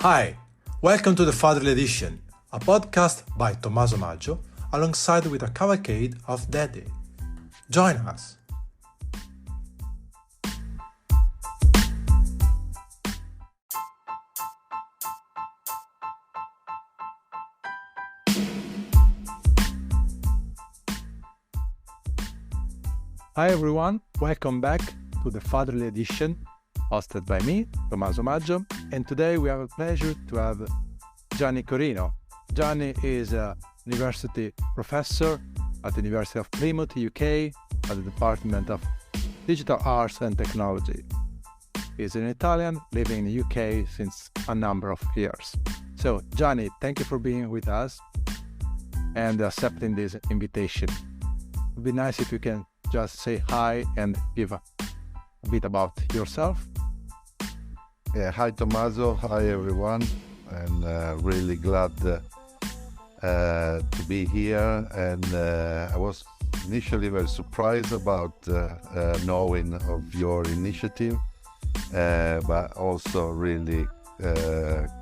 Hi, welcome to the Fatherhood Edition, a podcast by Tommaso Maggio alongside with a cavalcade of Daddy. Join us! Hi everyone, welcome back to the Fatherhood Edition, hosted by me, Tommaso Maggio, and today we have a pleasure to have Gianni Corino. Gianni is a university professor at the University of Plymouth, UK, at the Department of Digital Arts and Technology. He is an Italian living in the UK since a number of years. So, Gianni, thank you for being with us and accepting this invitation. It would be nice if you can just say hi and give a bit about yourself. Yeah, hi Tommaso, hi everyone, and really glad to be here. And I was initially very surprised about knowing of your initiative, but also really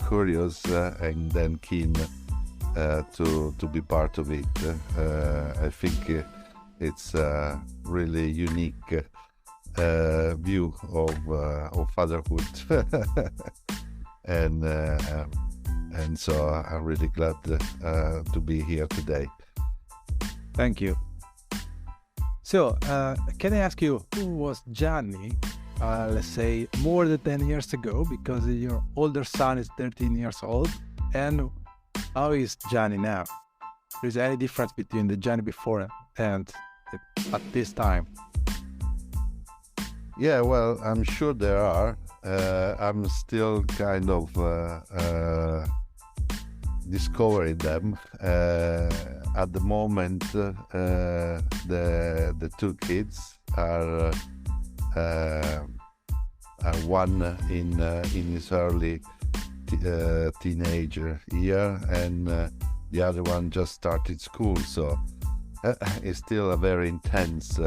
curious and then keen to be part of it. I think it's a really unique view of fatherhood, and so I'm really glad to be here today. Thank you. So, can I ask you, who was Gianni, let's say, more than 10 years ago, because your older son is 13 years old, and how is Gianni now? Is there any difference between the Gianni before and at this time? Yeah, well, I'm sure there are. I'm still kind of discovering them. At the moment, the two kids are one in his early teenager year, and the other one just started school. So it's still a very intense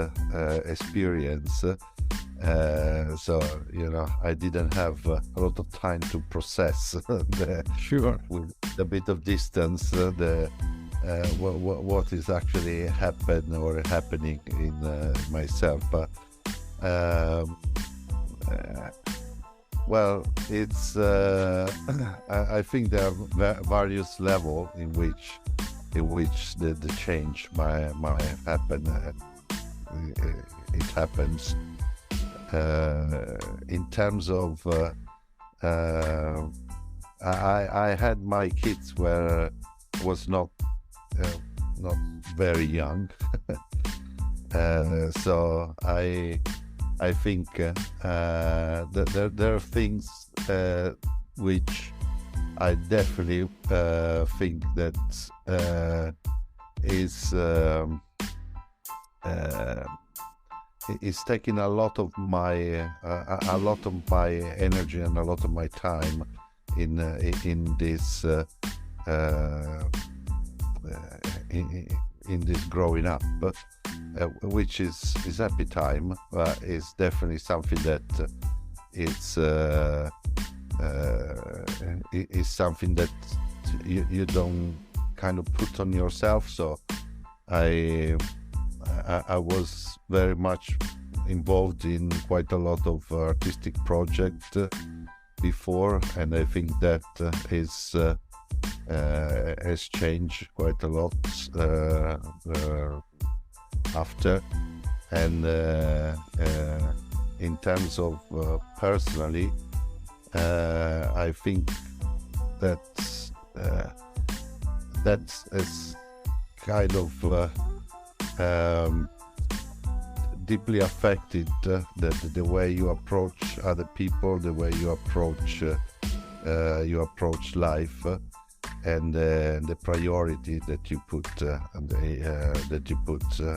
experience. So, I didn't have a lot of time to process with a bit of distance what is actually happening in myself. But well, it's I think there are various levels in which the change might happen. It happens. In terms of I had my kids where I was not very young, so I think that there are things which I definitely think that is taking a lot of my energy and a lot of my time in this in this growing up, which is happy time, is definitely something that is something that you don't kind of put on yourself. So I was very much involved in quite a lot of artistic projects before, and I think that has changed quite a lot after. And in terms of personally, I think that's as kind of deeply affected the way you approach other people, the way you approach life, and the priority that you put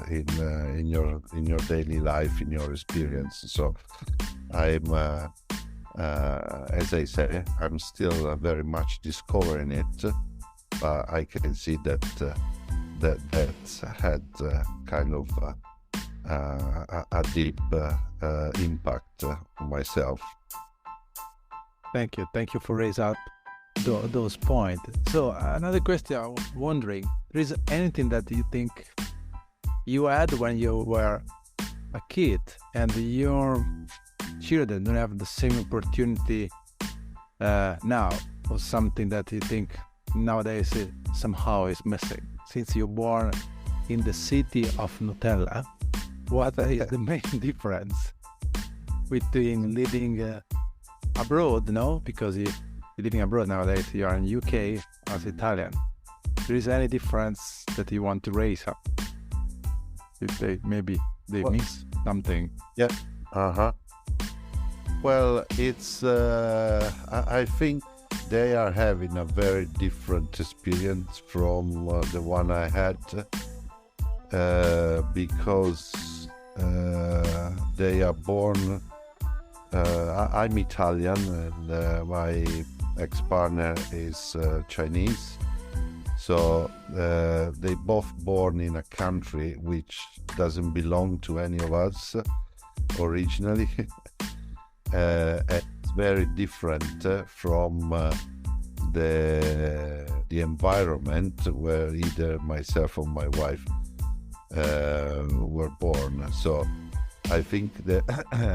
in your daily life, in your experience. So I'm as I say, I'm still very much discovering it, but I can see that that's had kind of a deep impact on myself. Thank you for raising up those points. So another question I was wondering, there is anything that you think you had when you were a kid and your children don't have the same opportunity now, or something that you think nowadays somehow is missing? Since you're born in the city of Nutella, what is the main difference between living abroad, no? Because you're living abroad nowadays, you are in UK as Italian. There is any difference that you want to raise up? If they miss something. Yeah. Uh-huh. Well, it's I think they are having a very different experience from the one I had, because they are born. I'm Italian, and my ex-partner is Chinese. So they both born in a country which doesn't belong to any of us originally. It's very different from the environment where either myself or my wife were born. So I think that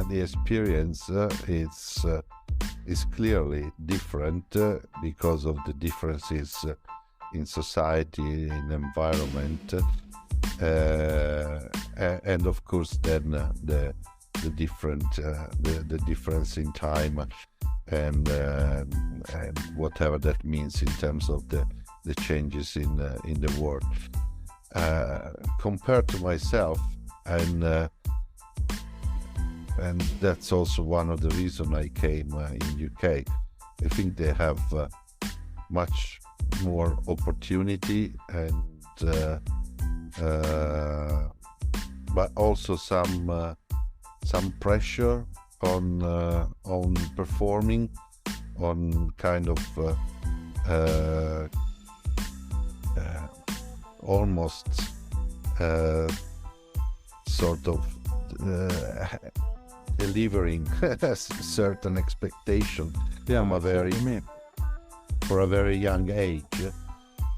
the experience is clearly different because of the differences in society, in environment, and of course then the difference in time and whatever that means in terms of the changes in the world. Compared to myself, and that's also one of the reasons I came in UK. I think they have much more opportunity and but also some pressure on performing, on kind of almost sort of delivering certain expectation from for a very young age,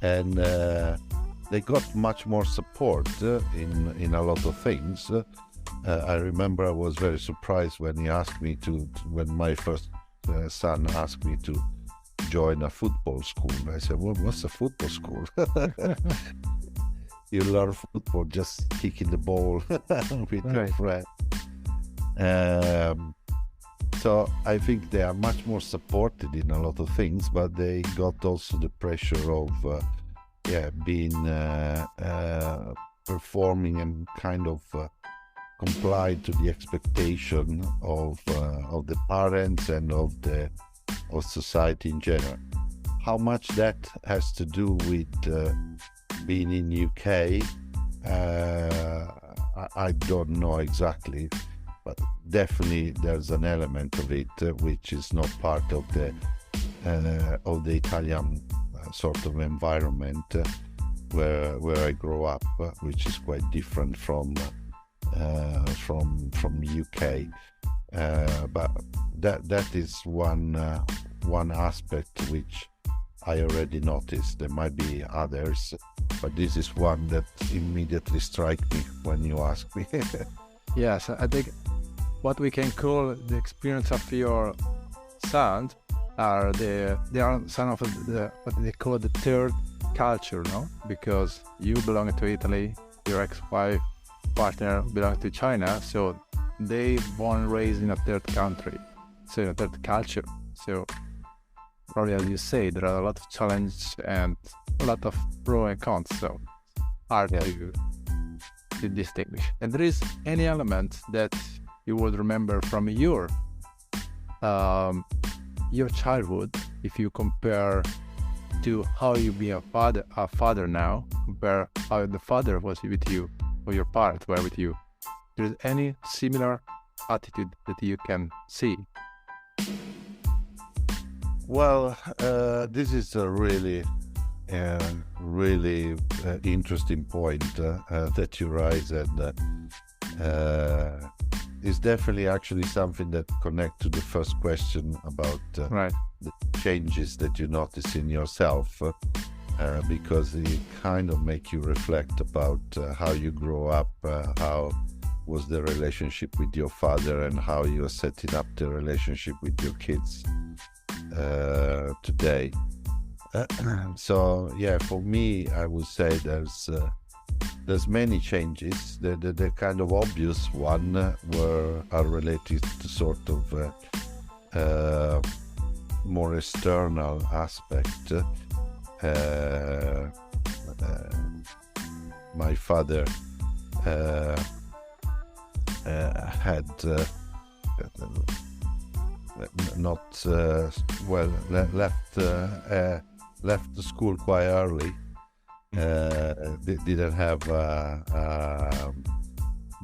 and they got much more support in a lot of things. I remember I was very surprised when he asked me when my first son asked me to join a football school. I said, well, what's a football school? You learn football just kicking the ball with your friend. So I think they are much more supported in a lot of things, but they got also the pressure of being performing and kind of comply to the expectation of the parents and of society in general. How much that has to do with being in UK, I don't know exactly, but definitely there's an element of it which is not part of the Italian sort of environment where I grew up, which is quite different from UK. But that is one aspect which I already noticed. There might be others, but this is one that immediately strikes me when you ask me. Yes, I think what we can call the experience of your sons they are some of what they call the third culture, no? Because you belong to Italy, your ex-wife partner belongs to China, so they born and raised in a third country, so in a third culture. So probably, as you say, there are a lot of challenges and a lot of pro and cons, so hard to distinguish. And there is any element that you would remember from your childhood, if you compare to how you be a father now, compare how the father was with you, or your parents were with you. There's any similar attitude that you can see? Well, this is a really interesting point that you raise, and it's definitely actually something that connects to the first question about changes that you notice in yourself, because it kind of make you reflect about how you grow up, how was the relationship with your father, and how you are setting up the relationship with your kids today. So yeah, for me, I would say there's many changes. The kind of obvious one are related to sort of more external aspect. My father had not left the school quite early. Didn't have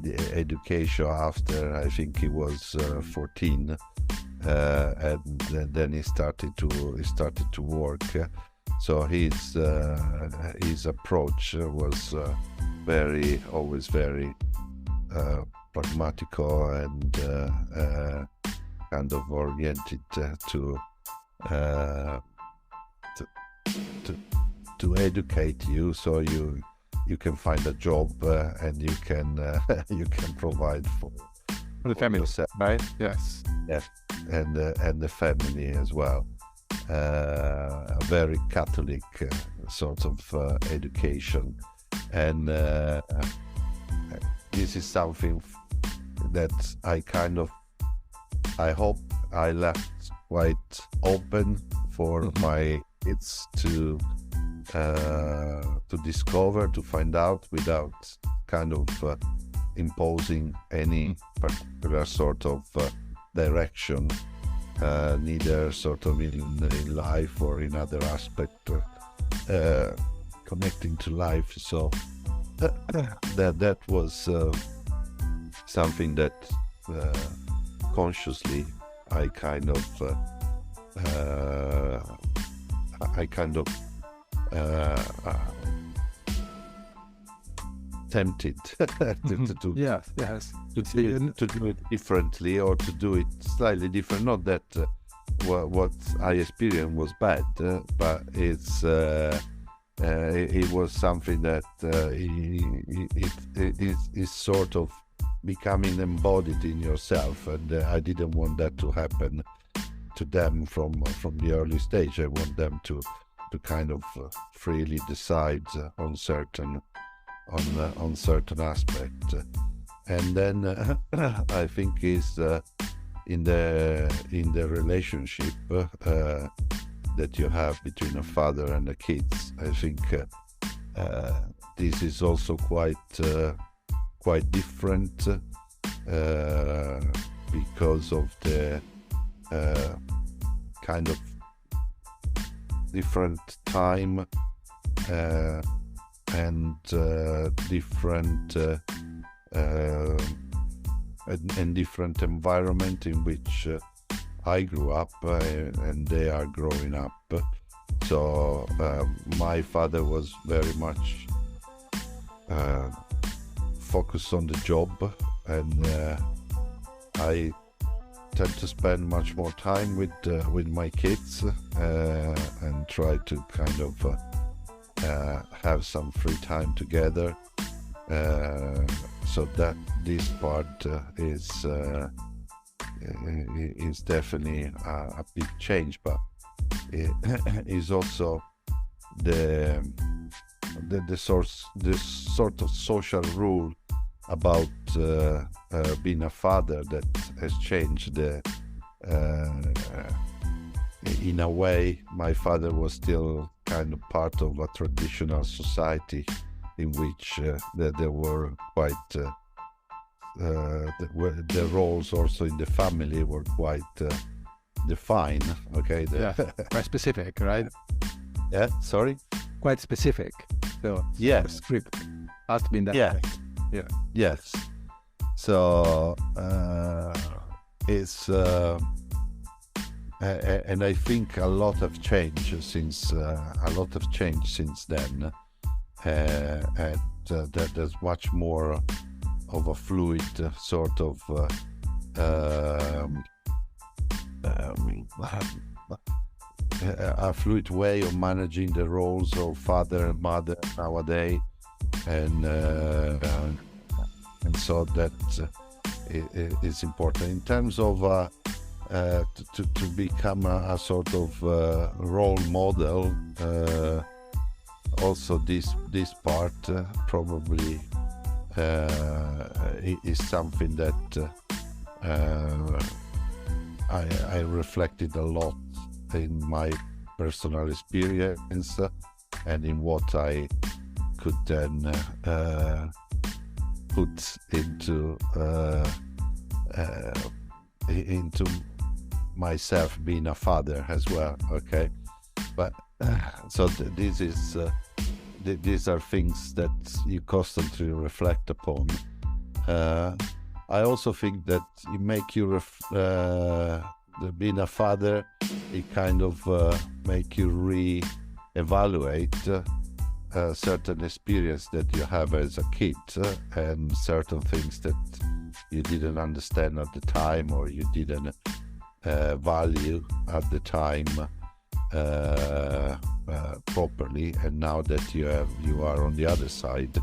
the education after, I think he was 14, and then he started to work. So his approach was always very pragmatical and kind of oriented to educate you, so you can find a job and you can provide for the family yourself, right? Yes, and the family as well. A very Catholic sort of education, and this is something that I hope I left quite open for my kids to discover, to find out, without kind of imposing any particular sort of direction, neither sort of in life or in other aspect connecting to life. So that was something that consciously I kind of tempted to do. Yes. To do it differently, or to do it slightly different. Not that what I experienced was bad, but it was something that it is sort of becoming embodied in yourself, and I didn't want that to happen to them from the early stage. I want them to kind of freely decide on certain aspect, and then I think is in the relationship that you have between a father and the kids. I think this is also quite different because of the kind of different time and different and different environment in which I grew up and they are growing up. So my father was very much focused on the job, and I tend to spend much more time with my kids and try to kind of have some free time together. So that this part is definitely a big change, but it is also the sort of social rule about being a father that has changed. In a way, my father was still kind of part of a traditional society in which there were quite the roles also in the family were quite defined. Okay, quite specific, right? Yeah, sorry, quite specific. So yeah, script has to be in that way. Yeah. Yes. So it's and I think a lot have changed since then, and that there's much more of a fluid sort of a fluid way of managing the roles of father and mother nowadays, and so that is important in terms of to become a sort of role model. Also, this part probably is something that I reflected a lot in my personal experience and in what I could then put into myself being a father as well. Okay, but so this is these are things that you constantly reflect upon. I also think that it make you being a father, it kind of make you re-evaluate certain experience that you have as a kid and certain things that you didn't understand at the time or you didn't value at the time properly, and now that you are on the other side,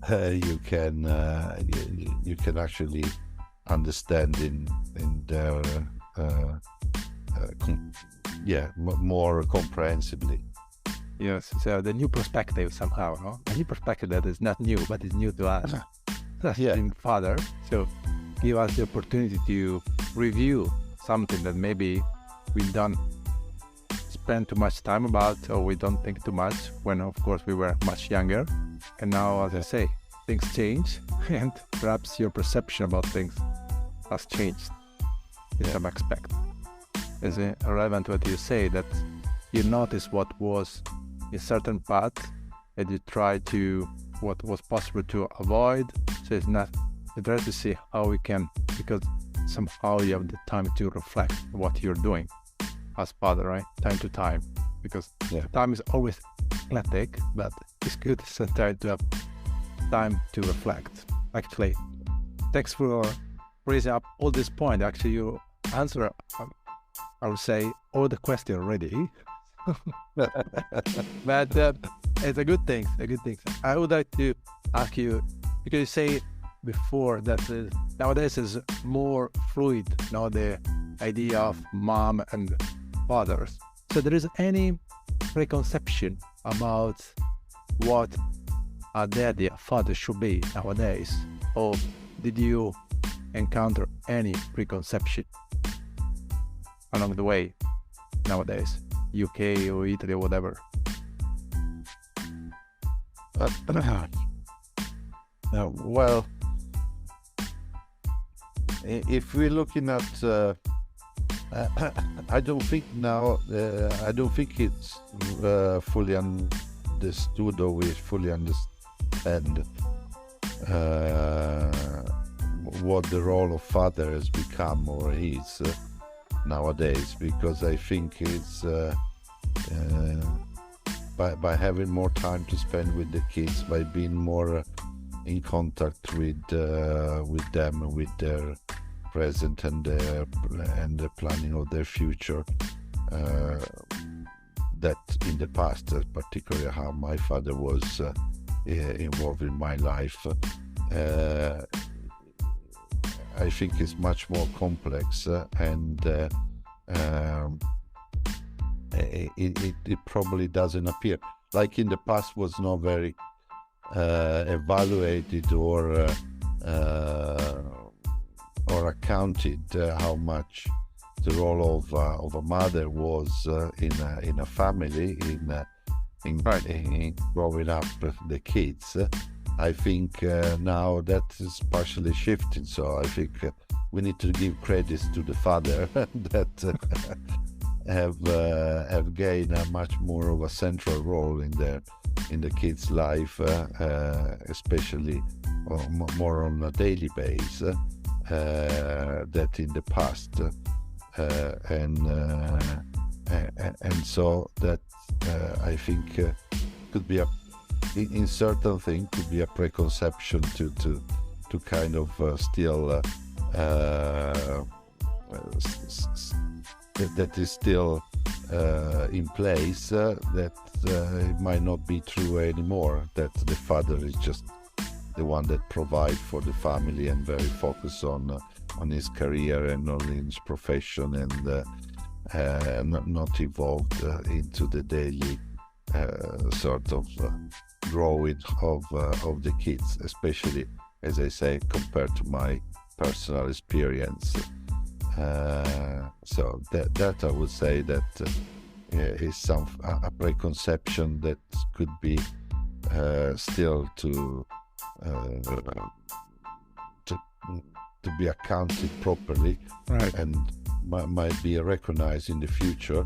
you can actually understand in their more comprehensively. Yes, so the new perspective somehow, no? A new perspective that is not new, but is new to us as being father. So give us the opportunity to review something that maybe we don't spend too much time about, or we don't think too much when, of course, we were much younger. And now, as I say, things change, and perhaps your perception about things has changed in some aspect. Is it relevant to what you say, that you notice what was a certain path and you try to what was possible to avoid? So it's not, you try to see how we can, because somehow you have the time to reflect what you're doing as father, right? Time to time, because time is always athletic, but it's good sometimes to have time to reflect. Actually, thanks for raising up all this point. Actually, you answer, I would say, all the question already. But it's a good thing. I would like to ask you, because you say before that nowadays is more fluid, the idea of mom and fathers. So there is any preconception about what a daddy, a father should be nowadays? Or did you encounter any preconception along the way nowadays? UK or Italy or whatever? Well, if we're looking at I don't think it's fully understood, or we fully understand what the role of father has become or is nowadays, because I think it's by having more time to spend with the kids, by being more in contact with them, with their present and the planning of their future, that in the past, particularly how my father was involved in my life, I think it's much more complex, and it probably doesn't appear like in the past, was not very evaluated or accounted how much the role of a mother was in a family, in growing up the kids. I think now that is partially shifting, so I think we need to give credits to the father that have gained a much more of a central role in the kids' life, especially more on a daily basis that in the past, and so that I think could be in certain things could be a preconception to kind of still that is still in place, that it might not be true anymore, that the father is just the one that provides for the family and very focused on his career and on his profession, and not involved into the daily sort of growing of the kids, especially, as I say, compared to my personal experience. So that I would say that is a preconception that could be still to be accounted properly, Right. and might be recognized in the future.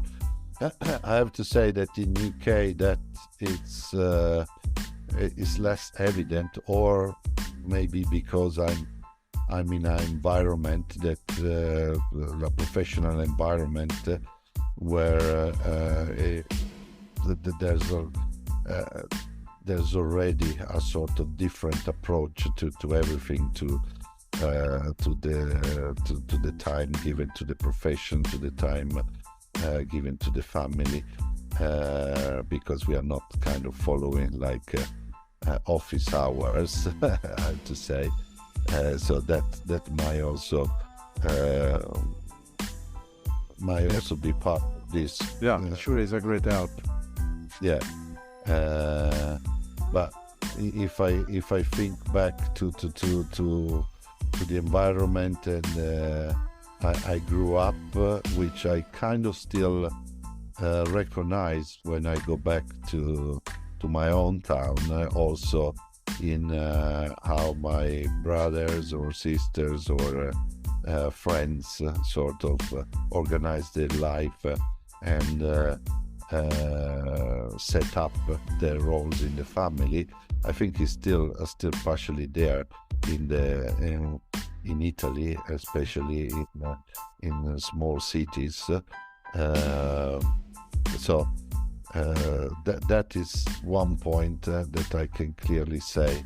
I have to say that in UK that it's less evident, or maybe because I'm in an environment that a professional environment where there's already a sort of different approach to everything, to the time given to the profession, to the time given to the family, because we are not kind of following like office hours, I have to say. So that might also be part of this. Yeah, sure, is a great help. Yeah, but if I think back to the environment, and I grew up, which I kind of still recognize when I go back to my own town, also in how my brothers or sisters or friends sort of organize their life and set up their roles in the family. I think it's still partially there in Italy, especially in small cities. So that is one point that I can clearly say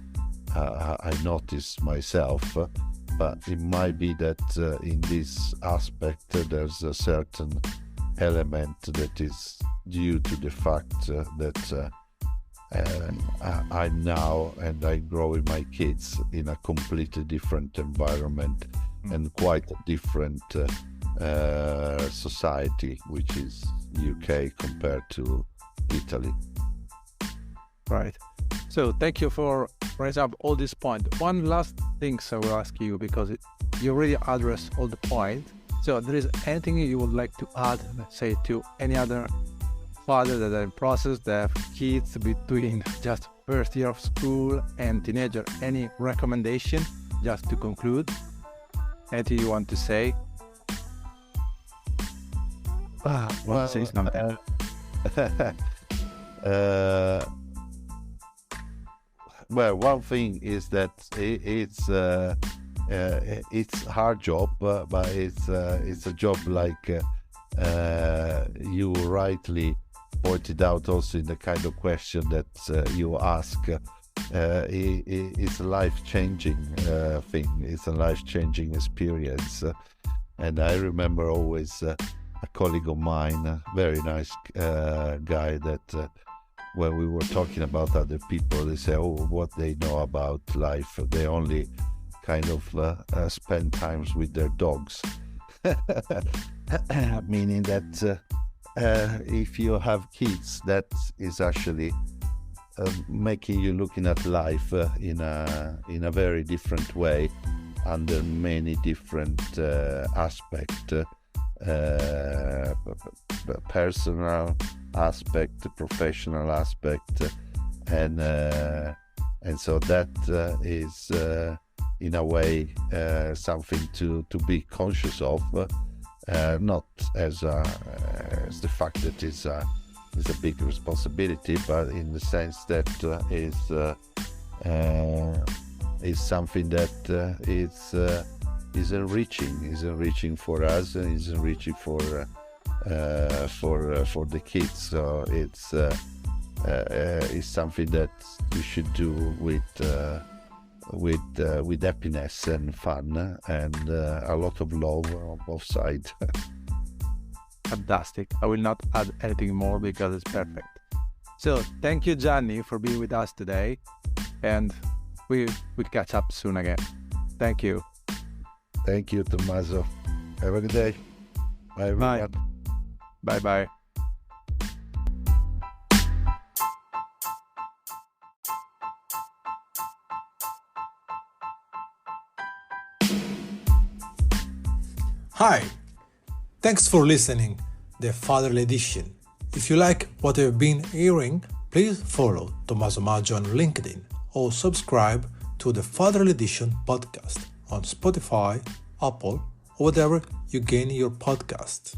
I notice myself, but it might be that in this aspect there's a certain element that is due to the fact that I'm now, and I grow with my kids in a completely different environment and quite a different society, which is UK compared to Italy. Right. So thank you for raising up all these points. One last thing I will ask you, because you already addressed all the points. So there is anything you would like to add, let's say, to any other father that are in process, that have kids between just first year of school and teenager? Any recommendation just to conclude? Anything you want to say? Want to say something? Well, one thing is that it's a hard job, but it's a job like you rightly pointed out also in the kind of question that you ask. It's a life-changing thing. It's a life-changing experience. And I remember always a colleague of mine, a very nice guy, that when we were talking about other people, they say, oh, what they know about life, they only kind of spend times with their dogs. Meaning that if you have kids, that is actually making you looking at life in a very different way, under many different aspects, personal aspect, professional aspect, and so that is in a way something to be conscious of, not as the fact that it's a big responsibility, but in the sense that is something that is enriching for us, and is enriching for the kids. So it's something that we should do with with happiness and fun and a lot of love on both sides. Fantastic. I will not add anything more because it's perfect. So thank you, Gianni, for being with us today, and we'll catch up soon again. Thank you. Thank you, Tommaso. Have a good day. Bye, everyone. Bye. Bye. Hi, thanks for listening, the Fatherly Edition. If you like what you've been hearing, please follow Tommaso Maggio on LinkedIn or subscribe to the Fatherly Edition podcast on Spotify, Apple, or whatever you gain your podcast.